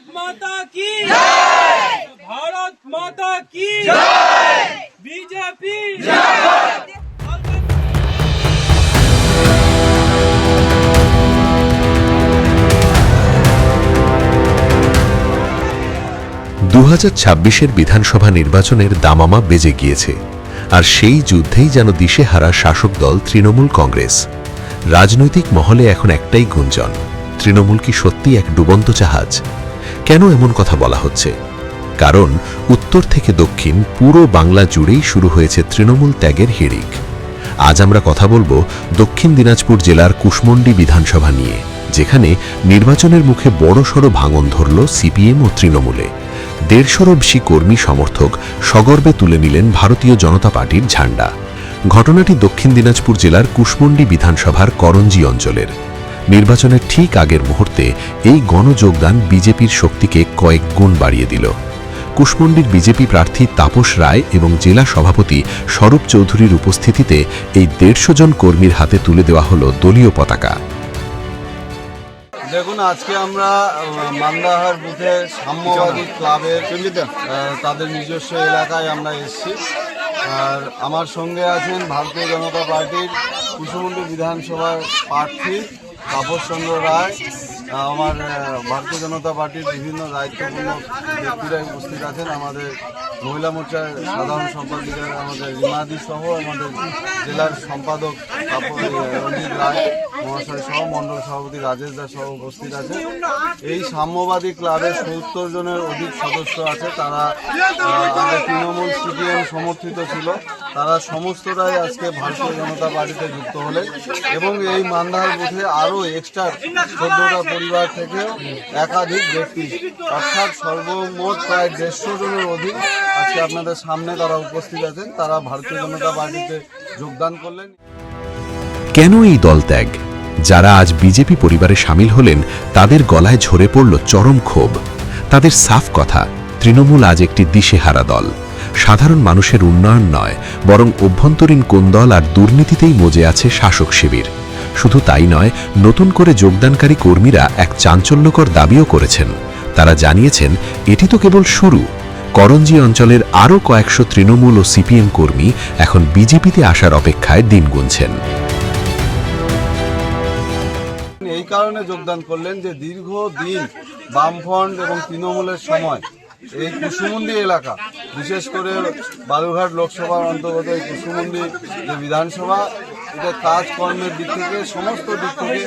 भारत माता की जय, भारत माता की जय, बीजेपी जय। 2026-এর বিধানসভা নির্বাচনের দামামা বেজে গিয়েছে, আর সেই যুদ্ধেই যেন দিশেহারা শাসক দল তৃণমূল কংগ্রেস। রাজনৈতিক মহলে এখন একটাই গুঞ্জন, তৃণমূল কি সত্যি এক ডুবন্ত জাহাজ? কেন এমন কথা বলা হচ্ছে? কারণ উত্তর থেকে দক্ষিণ পুরো বাংলা জুড়েই শুরু হয়েছে তৃণমূল ত্যাগের হিড়িক। আজ আমরা কথা বলবো দক্ষিণ দিনাজপুর জেলার কুশমন্ডি বিধানসভা নিয়ে, যেখানে নির্বাচনের মুখে বড়সড় ভাঙন ধরল সিপিএম ও তৃণমূলে। 150 বেশি কর্মী সমর্থক সগর্বে তুলে নিলেন ভারতীয় জনতা পার্টির ঝান্ডা। ঘটনাটি দক্ষিণ দিনাজপুর জেলার কুশমন্ডি বিধানসভার করঞ্জি অঞ্চলের। নির্বাচনের ঠিক আগের মুহূর্তে এই গণযোগদান বিজেপির শক্তিকে কয়েক গুণ বাড়িয়ে দিল। কুশমন্ডির বিজেপি প্রার্থী তাপস রায় এবং জেলা সভাপতি স্বরূপ চৌধুরীর উপস্থিতিতে এই 150 জন কর্মীর হাতে তুলে দেওয়া হল দলীয় পতাকা। দেখুন, আজকে আমরা মান্দাহার বুথে সাম্যবাদী ক্লাবের তাদের নিজস্ব এলাকায় আমরা এসেছি। আর আমার সঙ্গে আছেন ভারতীয় জনতা পার্টির কুশমন্ডি বিধানসভার প্রার্থী তাপস চন্দ্র রায়। আমার ভারতীয় জনতা পার্টির বিভিন্ন দায়িত্বপূর্ণ ব্যক্তিরা উপস্থিত আছেন। আমাদের মহিলা মোর্চার সাধারণ সম্পাদিকা আমাদের রিমাদি সহ আমাদের জেলার সম্পাদক রঞ্জিত রায় মহাশয় সহ মণ্ডল সভাপতি রাজেশ দাস সহ উপস্থিত আছে। এই সাম্যবাদী ক্লাবের 70 জনের অধিক সদস্য আছে। তারা তৃণমূল সিপিএম সমর্থিত ছিল। তারা সমস্তটাই আজকে ভারতীয় জনতা পার্টিতে যুক্ত হলেন এবং এই মান্দাহার বুথে আরও এক্সট্রা 14টা পরিবার থেকে একাধিক ব্যক্তি, অর্থাৎ সর্বমোট প্রায় 150 জনের অধিক আজকে আপনাদের সামনে তারা উপস্থিত আছেন। তারা ভারতীয় জনতা পার্টিতে যোগদান করলেন। কেন এই দলত্যাগ? যারা আজ বিজেপি পরিবারে সামিল হলেন তাদের গলায় ঝরে পড়ল চরম ক্ষোভ। তাদের সাফ কথা, তৃণমূল আজ একটি দিশেহারা দল। সাধারণ মানুষের উন্নয়ন নয়, বরং অভ্যন্তরীণ কোন্দল আর দুর্নীতিতেই মজে আছে শাসক শিবির। শুধু তাই নয়, নতুন করে যোগদানকারী কর্মীরা এক চাঞ্চল্যকর দাবিও করেছেন। তারা জানিয়েছেন, এটি তো কেবল শুরু। করঞ্জি অঞ্চলের আরও কয়েকশো তৃণমূল ও সিপিএম কর্মী এখন বিজেপিতে আসার অপেক্ষায় দিন গুনছেন। এই কারণে যোগদান করলেন যে দীর্ঘদিন বামফ্রন্ট এবং তৃণমূলের সময় এই কুশমন্ডি এলাকা, বিশেষ করে বালুরঘাট লোকসভার অন্তর্গত এই কুশমন্ডি যে বিধানসভা, এটা কাজকর্মের দিক থেকে সমস্ত দিক থেকে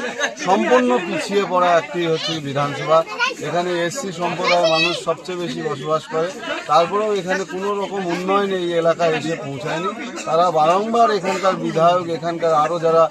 সম্পূর্ণ পিছিয়ে পড়া একটি হচ্ছে বিধানসভা। এখানে এসসি সম্প্রদায়ের মানুষ সবচেয়ে বেশি বসবাস করে, তারপরেও এখানে কোনো রকম উন্নয়ন এই এলাকায় এসে পৌঁছায়নি। তারা বারংবার এখানকার বিধায়ক, এখানকার আরও যারা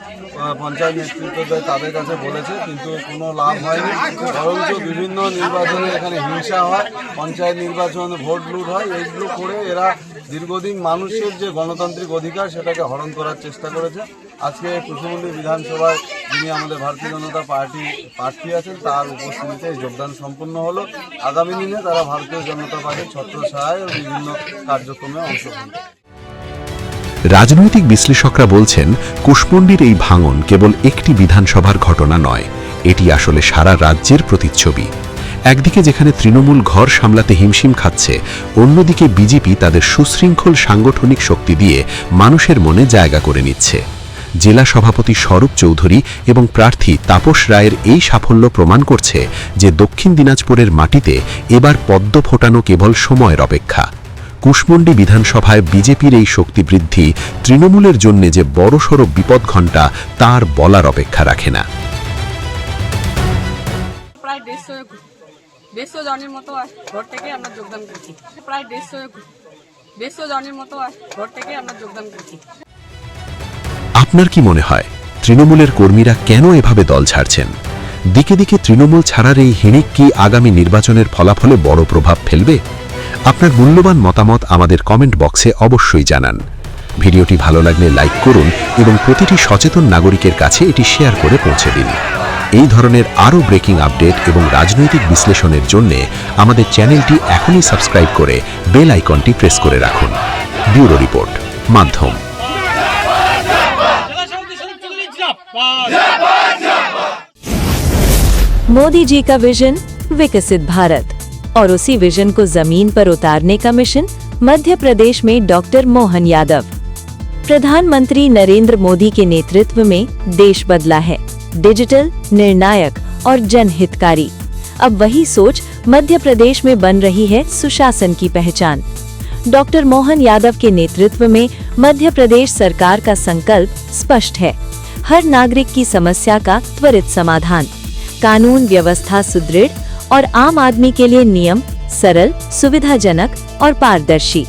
পঞ্চায়েত নেতৃত্ব দেয় তাদের কাছে বলেছে, কিন্তু কোনো লাভ হয়নি। বরঞ্চ বিভিন্ন নির্বাচনে এখানে হিংসা হয়, পঞ্চায়েত নির্বাচনে ভোট লুট হয়। এইগুলো করে এরা দীর্ঘদিন মানুষের যে গণতান্ত্রিক অধিকার সেটাকে হরণ করার চেষ্টা করেছে। আজকে কুশমন্ডি বিধানসভায় যিনি আমাদের ভারতীয় জনতা পার্টি প্রার্থী আছেন তার উপস্থিতিতে যোগদান সম্পন্ন হলো। আগামী দিনে তারা ভারতীয় জনতা পার্টির ছত্রছায়ায় ও বিভিন্ন কার্যক্রমে অংশগ্রহণ করবে। রাজনৈতিক বিশ্লেষকরা বলছেন, কুশমন্ডির এই ভাঙন কেবল একটি বিধানসভার ঘটনা নয়, এটি আসলে সারা রাজ্যের প্রতিচ্ছবি। একদিকে যেখানে তৃণমূল ঘর সামলাতে হিমশিম খাচ্ছে, অন্যদিকে বিজেপি তাদের সুশৃঙ্খল সাংগঠনিক শক্তি দিয়ে মানুষের মনে জায়গা করে নিচ্ছে। জেলা সভাপতি স্বরূপ চৌধুরী এবং প্রার্থী তাপস রায়ের এই সাফল্য প্রমাণ করছে যে দক্ষিণ দিনাজপুরের মাটিতে এবার পদ্ম ফোটানো কেবল সময়ের অপেক্ষা। কুশমন্ডি বিধানসভায় বিজেপির এই শক্তি বৃদ্ধি তৃণমূলের জন্য যে বড়সড় বিপদ ঘণ্টা তার বলার অপেক্ষা রাখে না। প্রায় 150 জনের মতো ভোট থেকে আমরা যোগদান করছি। প্রায় 150 জনের মতো ভোট থেকে আমরা যোগদান করছি। আপনার কি মনে হয়, তৃণমূলের কর্মীরা কেন এভাবে দল ছাড়ছেন? দিকে দিকে তৃণমূল ছাড়ার এই হিড়িক কি আগামী নির্বাচনের ফলাফলে বড় প্রভাব ফেলবে? আপনার মূল্যবান মতামত আমাদের কমেন্ট বক্সে অবশ্যই জানান। ভিডিওটি ভালো লাগলে লাইক করুন এবং প্রতিটি সচেতন নাগরিকের কাছে এটি শেয়ার করে পৌঁছে দিন। এই ধরনের আরও ব্রেকিং আপডেট এবং রাজনৈতিক বিশ্লেষণের জন্য আমাদের চ্যানেলটি এখনই সাবস্ক্রাইব করে বেল আইকনটি প্রেস করে রাখুন। ব্যুরো রিপোর্ট, মাধ্যম। मोदी जी का विजन, विकसित भारत। और उसी विजन को जमीन पर उतारने का मिशन मध्य प्रदेश में डॉक्टर मोहन यादव। प्रधानमंत्री नरेंद्र मोदी के नेतृत्व में देश बदला है, डिजिटल, निर्णायक और जनहितकारी। अब वही सोच मध्य प्रदेश में बन रही है सुशासन की पहचान। डॉक्टर मोहन यादव के नेतृत्व में मध्य प्रदेश सरकार का संकल्प स्पष्ट है, हर नागरिक की समस्या का त्वरित समाधान, कानून व्यवस्था सुदृढ़ और आम आदमी के लिए नियम सरल, सुविधाजनक और पारदर्शी।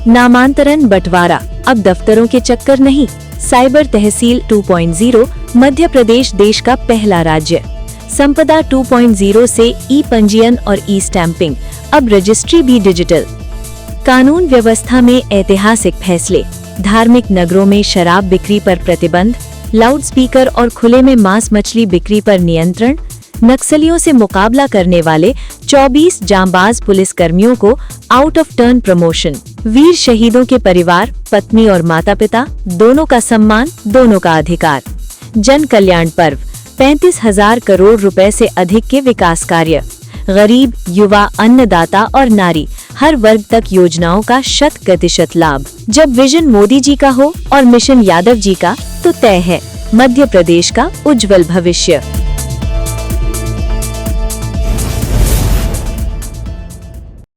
नामांतरण बंटवारा अब दफ्तरों के चक्कर नहीं। साइबर तहसील 2.0 मध्य प्रदेश देश का पहला राज्य। संपदा 2.0 से ई पंजीयन और ई स्टैंपिंग, अब रजिस्ट्री भी डिजिटल। कानून व्यवस्था में ऐतिहासिक फैसले, धार्मिक नगरों में शराब बिक्री पर प्रतिबंध, लाउडस्पीकर और खुले में मांस मछली बिक्री पर नियंत्रण, नक्सलियों से मुकाबला करने वाले 24 जांबाज पुलिसकर्मियों को आउट ऑफ टर्न प्रमोशन, वीर शहीदों के परिवार, पत्नी और माता पिता दोनों का सम्मान, दोनों का अधिकार। जन कल्याण पर्व 35,000 करोड़ रुपए से अधिक के विकास कार्य, गरीब, युवा, अन्नदाता और नारी हर वर्ग तक योजनाओं का 100% लाभ। जब विजन मोदी जी का हो और मिशन यादव जी का, तो तय है मध्य प्रदेश का उज्जवल भविष्य।